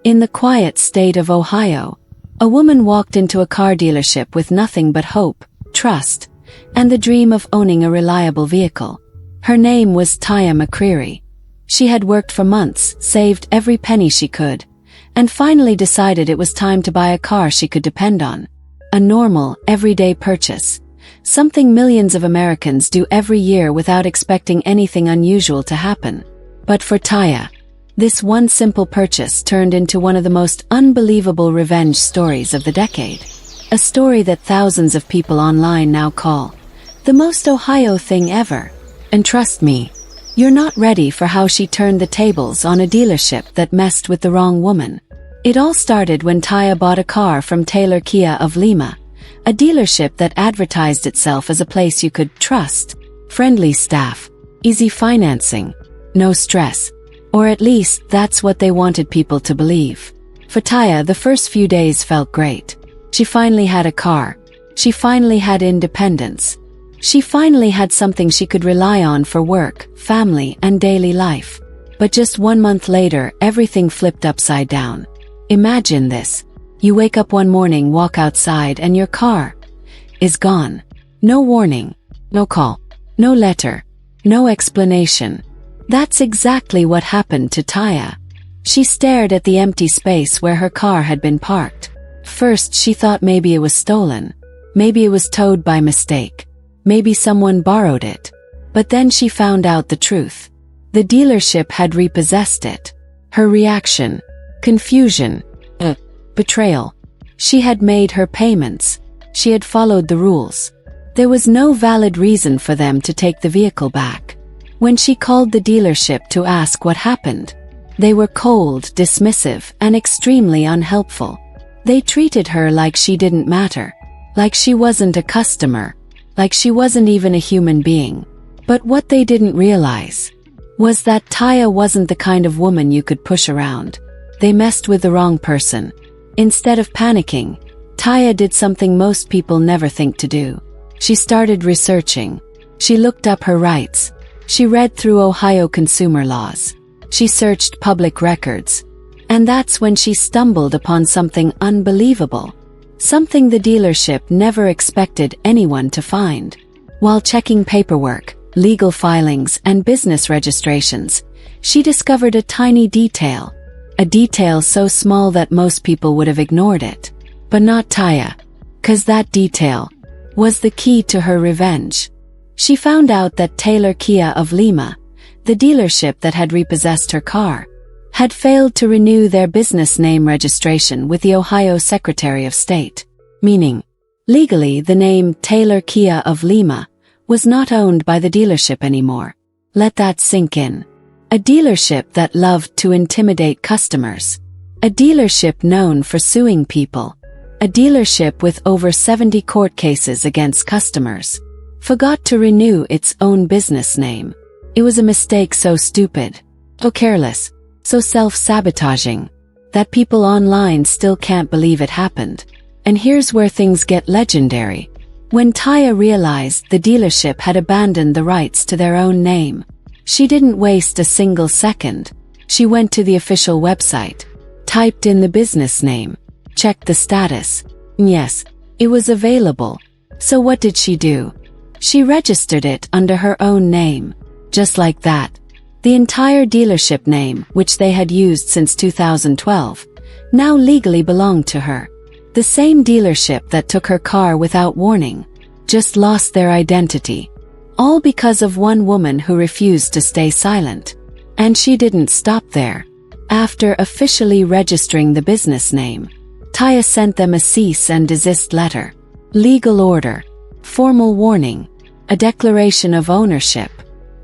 In the quiet state of Ohio, a woman walked into a car dealership with nothing but hope, trust, and the dream of owning a reliable vehicle. Her name was Tiah McCreary. She had worked for months, saved every penny she could, and finally decided it was time to buy a car she could depend on. A normal, everyday purchase. Something millions of Americans do every year without expecting anything unusual to happen. But for Tiah, this one simple purchase turned into one of the most unbelievable revenge stories of the decade. A story that thousands of people online now call the most Ohio thing ever. And trust me, you're not ready for how she turned the tables on a dealership that messed with the wrong woman. It all started when Tiah bought a car from Taylor Kia of Lima, a dealership that advertised itself as a place you could trust, friendly staff, easy financing, no stress. Or at least that's what they wanted people to believe. For Tiah, the first few days felt great. She finally had a car. She finally had independence. She finally had something she could rely on for work, family, and daily life. But just 1 month later, everything flipped upside down. Imagine this. You wake up one morning, walk outside, and your car is gone. No warning, no call, no letter, no explanation. That's exactly what happened to Tiah. She stared at the empty space where her car had been parked. First, she thought maybe it was stolen. Maybe it was towed by mistake. Maybe someone borrowed it. But then she found out the truth. The dealership had repossessed it. Her reaction: confusion, betrayal. She had made her payments. She had followed the rules. There was no valid reason for them to take the vehicle back. When she called the dealership to ask what happened, they were cold, dismissive, and extremely unhelpful. They treated her like she didn't matter, like she wasn't a customer, like she wasn't even a human being. But what they didn't realize was that Tiah wasn't the kind of woman you could push around. They messed with the wrong person. Instead of panicking, Tiah did something most people never think to do. She started researching. She looked up her rights. She read through Ohio consumer laws. She searched public records. And that's when she stumbled upon something unbelievable. Something the dealership never expected anyone to find. While checking paperwork, legal filings, and business registrations, she discovered a tiny detail. A detail so small that most people would have ignored it. But not Tiah. 'Cause that detail was the key to her revenge. She found out that Taylor Kia of Lima, the dealership that had repossessed her car, had failed to renew their business name registration with the Ohio Secretary of State. Meaning, legally the name Taylor Kia of Lima was not owned by the dealership anymore. Let that sink in. A dealership that loved to intimidate customers. A dealership known for suing people. A dealership with over 70 court cases against customers. Forgot to renew its own business name. It was a mistake so stupid, so careless, so self-sabotaging, that people online still can't believe it happened. And here's where things get legendary. When Tiah realized the dealership had abandoned the rights to their own name, she didn't waste a single second. She went to the official website, typed in the business name, checked the status. Yes, it was available. So what did she do? She registered it under her own name. Just like that. The entire dealership name, which they had used since 2012, now legally belonged to her. The same dealership that took her car without warning, just lost their identity. All because of one woman who refused to stay silent. And she didn't stop there. After officially registering the business name, Tiah sent them a cease and desist letter. Legal order. Formal warning. A declaration of ownership.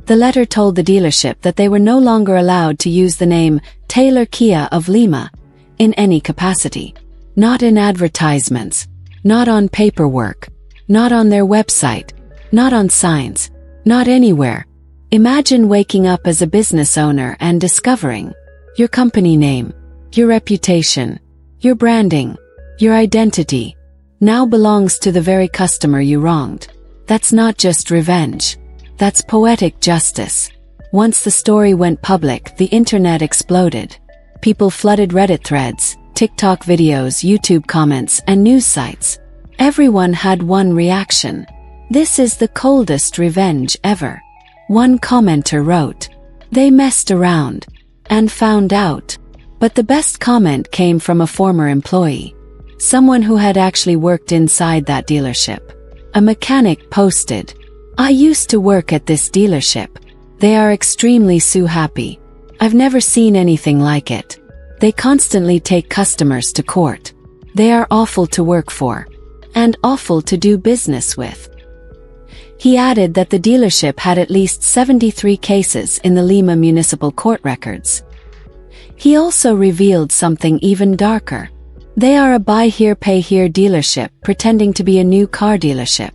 The letter told the dealership that they were no longer allowed to use the name Taylor Kia of Lima in any capacity. Not in advertisements. Not on paperwork. Not on their website. Not on signs. Not anywhere. Imagine waking up as a business owner and discovering your company name, your reputation, your branding, your identity now belongs to the very customer you wronged. That's not just revenge. That's poetic justice. Once the story went public, the internet exploded. People flooded Reddit threads, TikTok videos, YouTube comments, and news sites. Everyone had one reaction. "This is the coldest revenge ever." One commenter wrote, "They messed around and found out." But the best comment came from a former employee. Someone who had actually worked inside that dealership. A mechanic posted, "I used to work at this dealership. They are extremely happy. I've never seen anything like it. They constantly take customers to court. They are awful to work for. And awful to do business with." He added that the dealership had at least 73 cases in the Lima Municipal Court records. He also revealed something even darker. "They are a buy here pay here dealership pretending to be a new car dealership.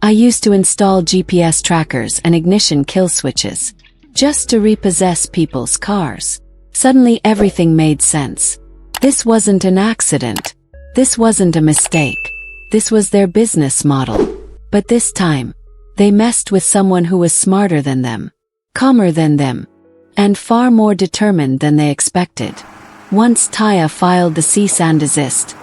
I used to install GPS trackers and ignition kill switches just to repossess people's cars." Suddenly everything made sense. This wasn't an accident. This wasn't a mistake. This was their business model. But this time, they messed with someone who was smarter than them, calmer than them, and far more determined than they expected. Once Tiah filed the cease and desist,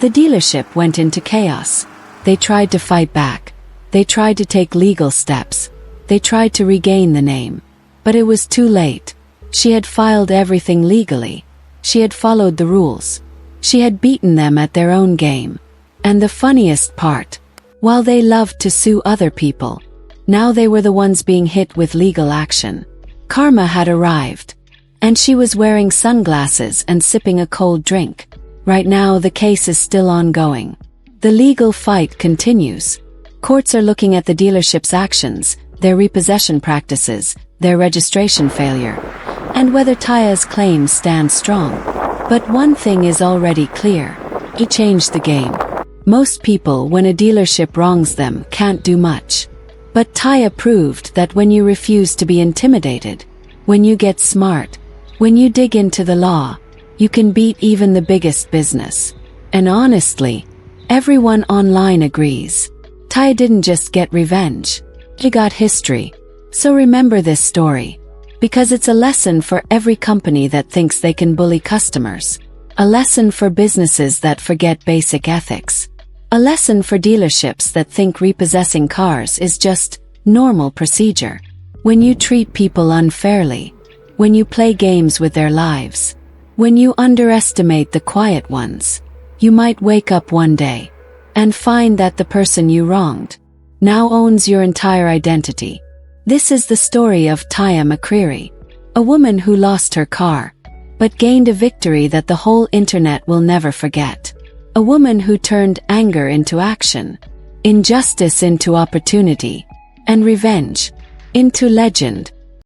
the dealership went into chaos. They tried to fight back. They tried to take legal steps. They tried to regain the name. But it was too late. She had filed everything legally. She had followed the rules. She had beaten them at their own game. And the funniest part, while they loved to sue other people, now they were the ones being hit with legal action. Karma had arrived. And she was wearing sunglasses and sipping a cold drink. Right now the case is still ongoing. The legal fight continues. Courts are looking at the dealership's actions, their repossession practices, their registration failure, and whether Tiah's claims stand strong. But one thing is already clear. He changed the game. Most people, when a dealership wrongs them, can't do much. But Tiah proved that when you refuse to be intimidated, when you get smart, when you dig into the law, you can beat even the biggest business. And honestly, everyone online agrees. Tiah didn't just get revenge. He got history. So remember this story. Because it's a lesson for every company that thinks they can bully customers. A lesson for businesses that forget basic ethics. A lesson for dealerships that think repossessing cars is just normal procedure. When you treat people unfairly, when you play games with their lives, when you underestimate the quiet ones, you might wake up one day and find that the person you wronged now owns your entire identity. This is the story of Tiah McCreary, a woman who lost her car, but gained a victory that the whole internet will never forget. A woman who turned anger into action, injustice into opportunity, and revenge into legend.